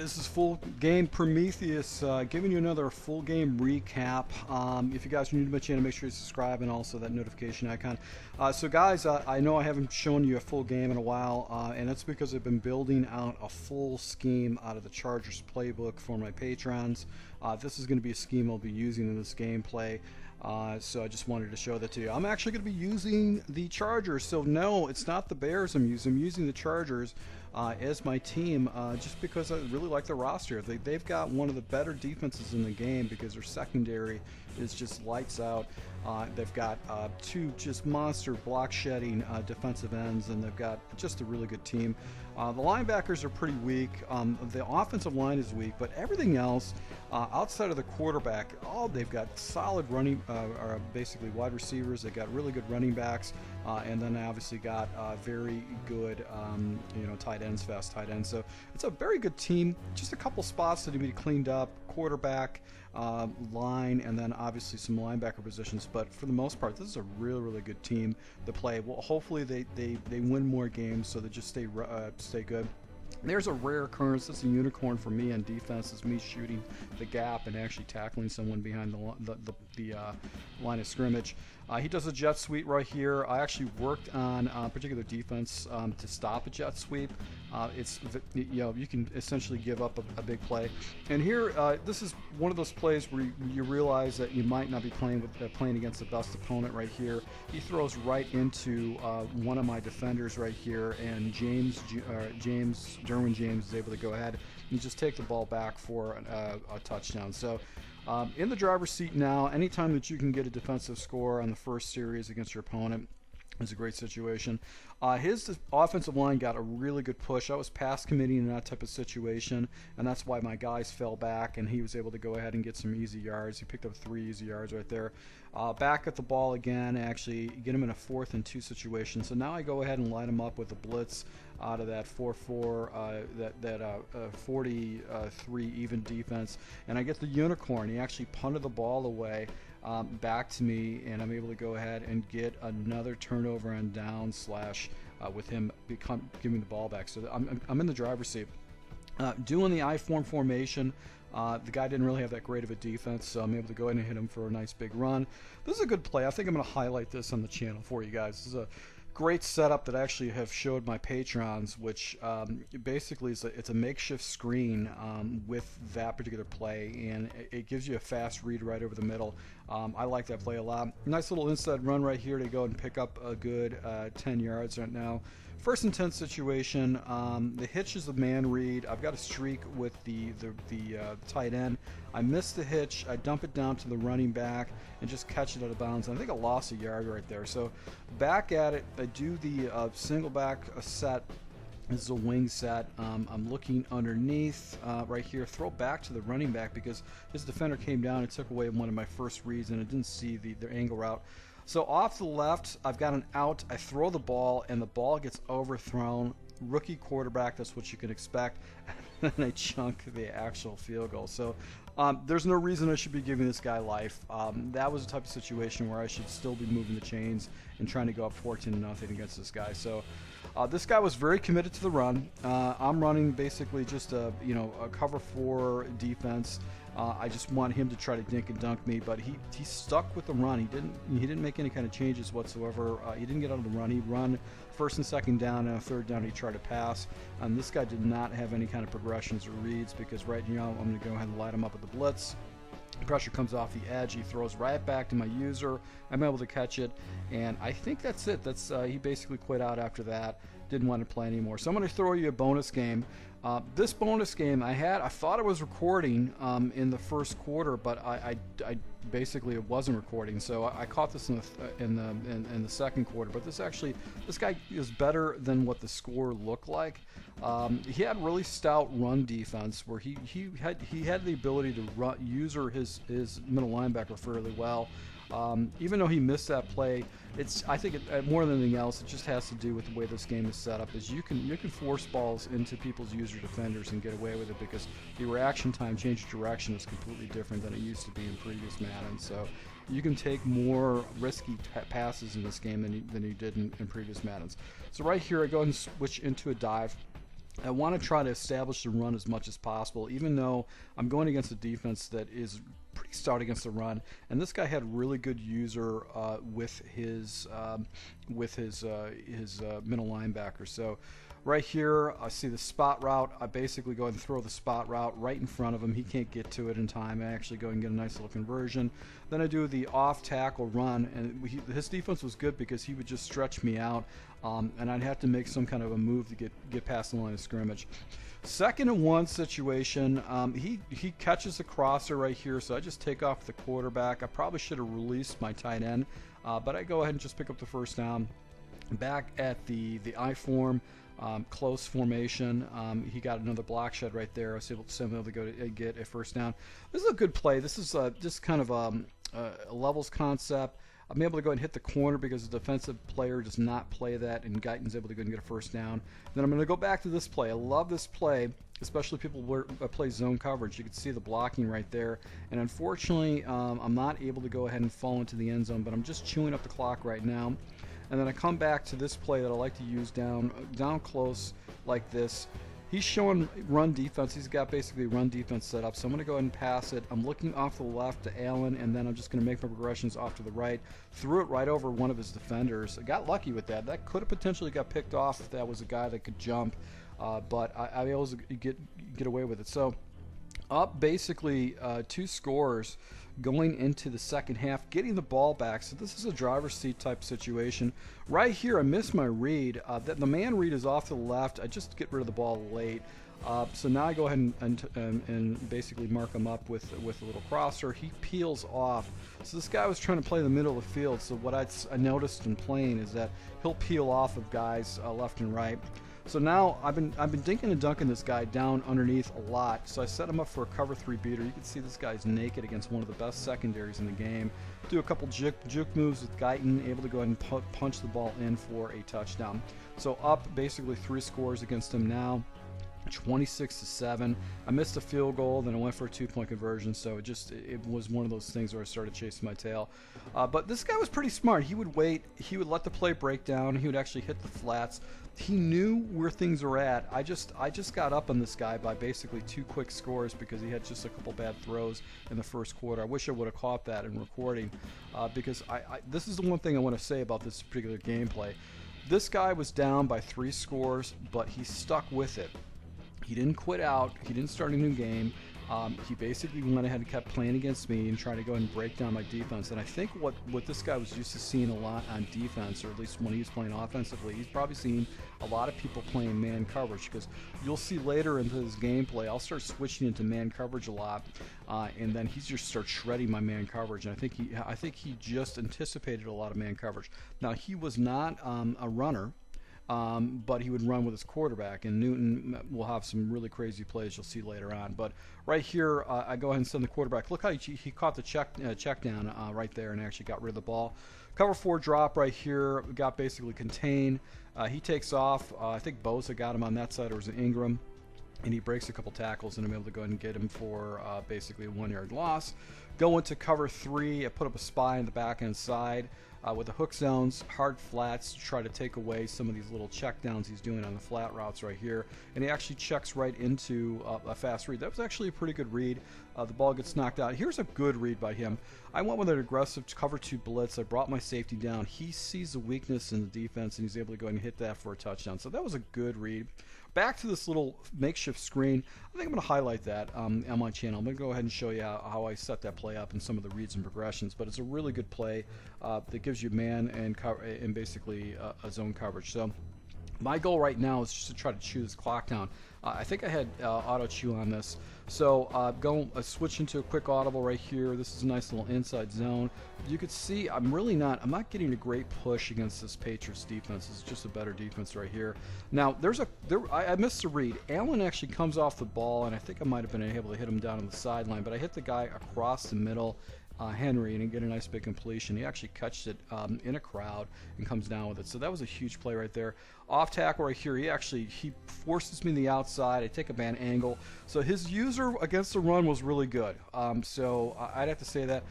this is Full Game Prometheus, giving you another full game recap. If you guys are new to my channel, make sure you subscribe and also that notification icon. So guys, I know I haven't shown you a full game in a while, and that's because I've been building out a full scheme out of the Chargers playbook for my patrons. This is going to be a scheme I'll be using in this gameplay. So I just wanted to show that to you. I'm actually going to be using the Chargers. So no, it's not the Bears I'm using. I'm using the Chargers as my team just because I really like the roster. They've got one of the better defenses in the game because their secondary is just lights out. They've got two just monster block shedding defensive ends, and they've got just a really good team. The linebackers are pretty weak. The offensive line is weak, but everything else outside of the quarterback, they've got solid running, or basically wide receivers. They got really good running backs, and then they obviously got very good, tight ends, fast tight ends. So it's a very good team. Just a couple spots that need to be cleaned up: quarterback, line, and then obviously some linebacker positions. But for the most part, this is a really good team to play. Well, hopefully they win more games so they just stay good. There's a rare occurrence. That's a unicorn for me on defense. Is me shooting the gap and actually tackling someone behind the line of scrimmage. He does a jet sweep right here. I actually worked on a particular defense to stop a jet sweep. You can essentially give up a big play. And here, this is one of those plays where you realize that you might not be playing against the best opponent right here. He throws right into one of my defenders right here, and Derwin James is able to go ahead and just take the ball back for a touchdown. So in the driver's seat now. Anytime that you can get a defensive score on the first series against your opponent is a great situation. His offensive line got a really good push. I was pass committing in that type of situation, and that's why my guys fell back, and he was able to go ahead and get some easy yards. He picked up 3 easy yards right there. Back at the ball again, actually get him in a 4th and 2 situation. So now I go ahead and light him up with a blitz out of that 4-4, 43 even defense, and I get the unicorn. He actually punted the ball away back to me, and I'm able to go ahead and get another turnover and down slash with him giving the ball back. So I'm in the driver's seat. Doing the I-form formation. The guy didn't really have that great of a defense, so I'm able to go ahead and hit him for a nice big run. This is a good play. I think I'm going to highlight this on the channel for you guys. This is a great setup that I actually have showed my patrons, which basically it's a makeshift screen with that particular play, and it gives you a fast read right over the middle. I like that play a lot. Nice little inside run right here to go and pick up a good 10 yards right now. 1st and 10 situation. The hitch is the man read. I've got a streak with the tight end. I miss the hitch. I dump it down to the running back and just catch it out of bounds. And I think I lost a yard right there. So back at it, I do the single back set. This is a wing set. I'm looking underneath right here. Throw back to the running back because his defender came down and took away one of my first reads, and I didn't see the angle route. So off the left, I've got an out. I throw the ball, and the ball gets overthrown. Rookie quarterback, that's what you can expect. And then I chunk the actual field goal. So there's no reason I should be giving this guy life. That was a type of situation where I should still be moving the chains and trying to go up 14-0 against this guy. So this guy was very committed to the run. I'm running basically just a cover 4 defense. I just want him to try to dink and dunk me, but he stuck with the run. He didn't make any kind of changes whatsoever. He didn't get out of the run. He'd run 1st and 2nd down, and a 3rd down he tried to pass. And this guy did not have any kind of progressions or reads, because right now I'm going to go ahead and light him up with the blitz. Pressure comes off the edge. He throws right back to my user. I'm able to catch it, and I think that's it. He basically quit out after that. Didn't want to play anymore. So I'm going to throw you a bonus game. This bonus game I thought I was recording in the 1st quarter, but I basically it wasn't recording. So I caught this in the 2nd quarter. But this guy is better than what the score looked like. He had really stout run defense where he had the ability to user his middle linebacker fairly well. Even though he missed that play, I think more than anything else, it just has to do with the way this game is set up. Is you can force balls into people's user defenders and get away with it because the reaction time, change of direction, is completely different than it used to be in previous Madden. So you can take more risky passes in this game than you did in previous Maddens. So right here, I go ahead and switch into a dive. I want to try to establish the run as much as possible, even though I'm going against a defense that is pretty stout against the run. And this guy had really good user with his middle linebacker. So right here, I see the spot route. I basically go ahead and throw the spot route right in front of him. He can't get to it in time. I actually go and get a nice little conversion. Then I do the off tackle run, and his defense was good because he would just stretch me out, and I'd have to make some kind of a move to get past the line of scrimmage. 2nd and 1 situation, he catches the crosser right here, so I just take off the quarterback. I probably should have released my tight end, but I go ahead and just pick up the first down. Back at the I form, close formation, he got another block shed right there. I was able to go to get a first down. This is a good play. This is just kind of a levels concept. I'm able to go and hit the corner because the defensive player does not play that, and Guyton's able to go and get a first down. Then I'm going to go back to this play. I love this play, especially people play zone coverage. You can see the blocking right there, and unfortunately I'm not able to go ahead and fall into the end zone, but I'm just chewing up the clock right now. And then I come back to this play that I like to use down close like this. He's showing run defense. He's got basically run defense set up. So I'm going to go ahead and pass it. I'm looking off to the left to Allen, and then I'm just going to make my progressions off to the right. Threw it right over one of his defenders. I got lucky with that. That could have potentially got picked off if that was a guy that could jump, but I always get away with it. So up basically 2 scores going into the second half, getting the ball back. So this is a driver's seat type situation. Right here, I missed my read. The man read is off to the left. I just get rid of the ball late. So now I go ahead and basically mark him up with a little crosser. He peels off. So this guy was trying to play the middle of the field. So what I noticed in playing is that he'll peel off of guys left and right. So now I've been dinking and dunking this guy down underneath a lot. So I set him up for a cover 3 beater. You can see this guy's naked against one of the best secondaries in the game. Do a couple juke moves with Guyton, able to go ahead and punch the ball in for a touchdown. So up basically 3 scores against him now. 26-7. I missed a field goal, then I went for a 2-point conversion, so it was one of those things where I started chasing my tail. But this guy was pretty smart. He would wait, he would let the play break down, he would actually hit the flats. He knew where things were at. I just got up on this guy by basically 2 quick scores because he had just a couple bad throws in the first quarter. I wish I would have caught that in recording, because this is the one thing I want to say about this particular gameplay. This guy was down by 3 scores, but he stuck with it. He didn't quit out. He didn't start a new game. He basically went ahead and kept playing against me and trying to go ahead and break down my defense. And I think what this guy was used to seeing a lot on defense, or at least when he was playing offensively, he's probably seen a lot of people playing man coverage, because you'll see later into his gameplay, I'll start switching into man coverage a lot, and then he just starts shredding my man coverage. And I think he just anticipated a lot of man coverage. Now, he was not a runner. But he would run with his quarterback, and Newton will have some really crazy plays you'll see later on. But right here, I go ahead and send the quarterback. Look how he caught the check down right there and actually got rid of the ball. Cover 4 drop right here, got basically contained. He takes off. I think Bosa got him on that side, or was it Ingram? And he breaks a couple tackles, and I'm able to go ahead and get him for basically a 1-yard loss. Go into cover 3. I put up a spy in the back end side with the hook zones, hard flats to try to take away some of these little check downs he's doing on the flat routes right here. And he actually checks right into a fast read. That was actually a pretty good read. The ball gets knocked out. Here's a good read by him. I went with an aggressive cover 2 blitz. I brought my safety down. He sees the weakness in the defense, and he's able to go ahead and hit that for a touchdown. So that was a good read. Back to this little makeshift screen. I think I'm going to highlight that on my channel. I'm going to go ahead and show you how I set that play up and some of the reads and progressions. But it's a really good play that gives you man and basically a zone coverage. So my goal right now is just to try to chew this clock down. I think I had auto chew on this. So switch into a quick audible right here. This is a nice little inside zone. You could see I'm not getting a great push against this Patriots defense. It's just a better defense right here. Now I missed a read. Allen actually comes off the ball, and I think I might have been able to hit him down on the sideline, but I hit the guy across the middle, Henry, and get a nice big completion. He actually catches it in a crowd and comes down with it. So that was a huge play right there. Off tackle right here, he forces me to the outside. I take a bad angle. So his user against the run was really good. So I'd have to say that.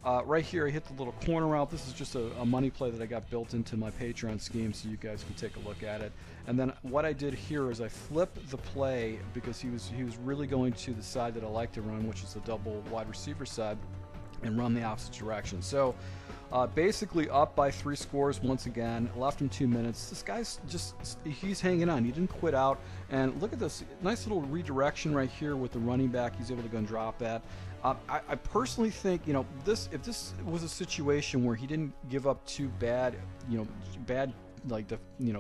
Right here, I hit the little corner route. This is just a money play that I got built into my Patreon scheme, so you guys can take a look at it. And then what I did here is I flipped the play because he was really going to the side that I like to run, which is the double wide receiver side, and run the opposite direction. So basically up by 3 scores once again. Left him 2 minutes. This guy's he's hanging on. He didn't quit out. And look at this nice little redirection right here with the running back. He's able to go and drop that. I personally think, if this was a situation where he didn't give up too bad,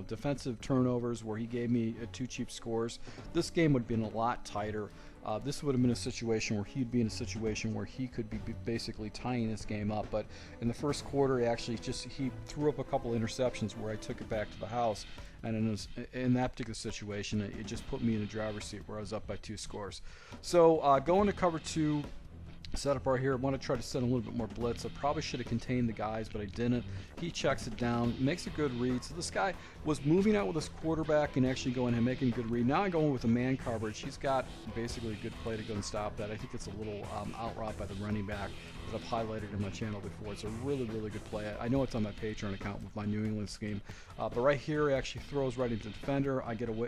defensive turnovers where he gave me 2 cheap scores, this game would have been a lot tighter. This would have been a situation where he'd be in a situation where he could be basically tying this game up. But in the first quarter, he threw up a couple interceptions where I took it back to the house. And in that particular situation, it just put me in a driver's seat where I was up by 2 scores. So going to cover 2. Setup right here. I want to try to send a little bit more blitz. I probably should have contained the guys, but I didn't. He checks it down, makes a good read. So this guy was moving out with his quarterback and actually going and making a good read. Now I'm going with a man coverage. He's got basically a good play to go and stop that. I think it's a little out route by the running back that I've highlighted in my channel before. It's a really, really good play. I know it's on my Patreon account with my New England scheme. But right here, he actually throws right into the defender.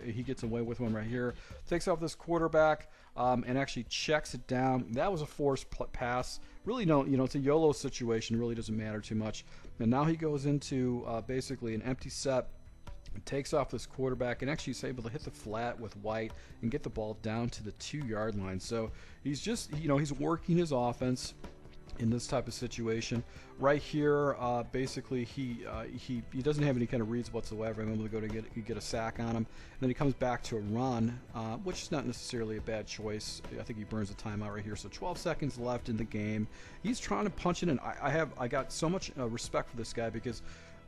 He gets away with one right here. Takes off this quarterback. And actually checks it down. That was a forced pass. Really, it's a YOLO situation. Really doesn't matter too much. And now he goes into basically an empty set, takes off this quarterback, and actually is able to hit the flat with White and get the ball down to the 2-yard line. So he's just, he's working his offense in this type of situation. Right here, basically he doesn't have any kind of reads whatsoever. I'm able to go to get a sack on him. And then he comes back to a run, which is not necessarily a bad choice. I think he burns a timeout right here. So 12 seconds left in the game. He's trying to punch it in. I got so much respect for this guy because,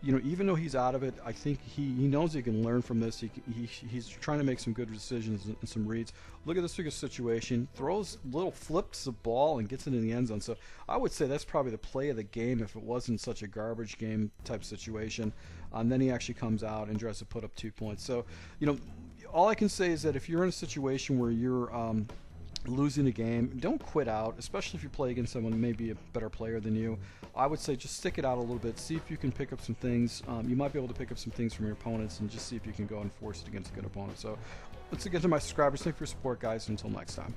even though he's out of it, I think he knows he can learn from this. He's trying to make some good decisions and some reads. Look at this big situation. Flips the ball and gets it in the end zone. So I would say that's probably the play of the game if it wasn't such a garbage game type situation. And then he actually comes out and tries to put up 2 points. So, all I can say is that if you're in a situation where you're losing a game, don't quit out, especially if you play against someone who may be a better player than you. I would say just stick it out a little bit, see if you can pick up some things. You might be able to pick up some things from your opponents and just see if you can go and force it against a good opponent. So let's get to my subscribers. Thank you for your support, guys. Until next time.